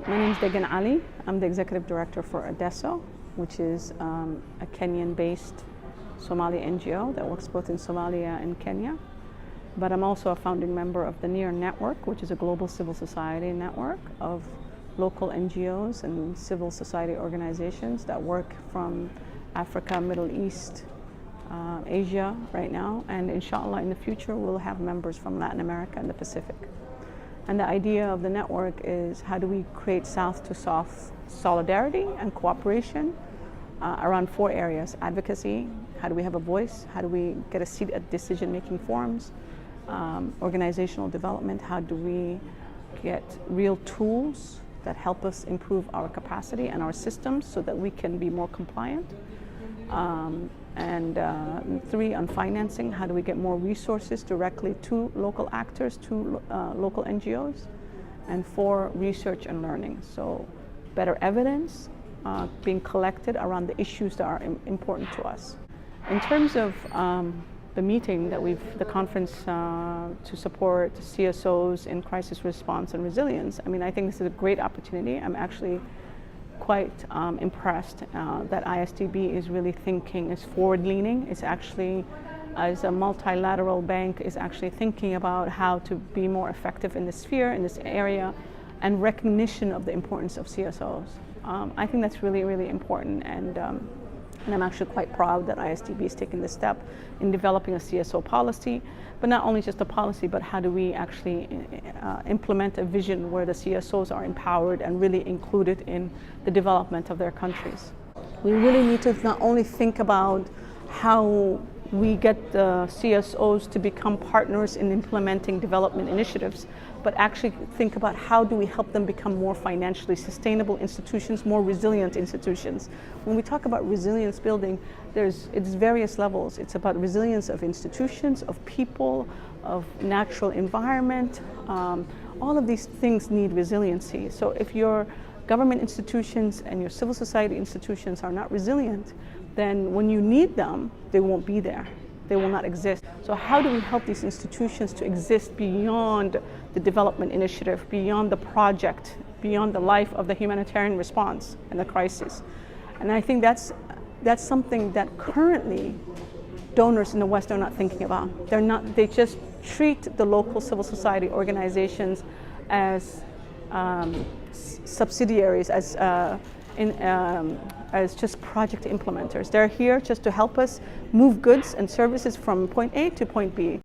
My name is Degan Ali. I'm the executive director for ADESO, which is a Kenyan-based Somali NGO that works both in Somalia and Kenya. But I'm also a founding member of the NEAR Network, which is a global civil society network of local NGOs and civil society organizations that work from Africa, Middle East, Asia right now, and inshallah in the future we'll have members from Latin America and the Pacific. And the idea of the network is how do we create South-to-South solidarity and cooperation around 4 areas: advocacy, how do we have a voice, how do we get a seat at decision-making forums, organizational development, how do we get real tools that help us improve our capacity and our systems so that we can be more compliant, and 3, on financing, how do we get more resources directly to local actors, to local NGOs, and 4, research and learning. So better evidence being collected around the issues that are important to us. In terms of the meeting that the conference to support CSOs in crisis response and resilience, I mean, I think this is a great opportunity. I'm actually quite impressed that IsDB is really thinking, is forward-leaning. It's actually, as a multilateral bank, is actually thinking about how to be more effective in this sphere, in this area, and recognition of the importance of CSOs. I think that's really, really important, and I'm actually quite proud that IsDB is taking this step in developing a CSO policy, but not only just a policy, but how do we actually implement a vision where the CSOs are empowered and really included in the development of their countries. We really need to not only think about how we get the CSOs to become partners in implementing development initiatives, but actually think about how do we help them become more financially sustainable institutions, more resilient institutions. When we talk about resilience building, it's various levels. It's about resilience of institutions, of people, of natural environment. All of these things need resiliency. So if your government institutions and your civil society institutions are not resilient, then when you need them, they won't be there. They will not exist. So how do we help these institutions to exist beyond the development initiative, beyond the project, beyond the life of the humanitarian response and the crisis? And I think that's something that currently donors in the West are not thinking about. They just treat the local civil society organizations as subsidiaries, as just project implementers. They're here just to help us move goods and services from point A to point B.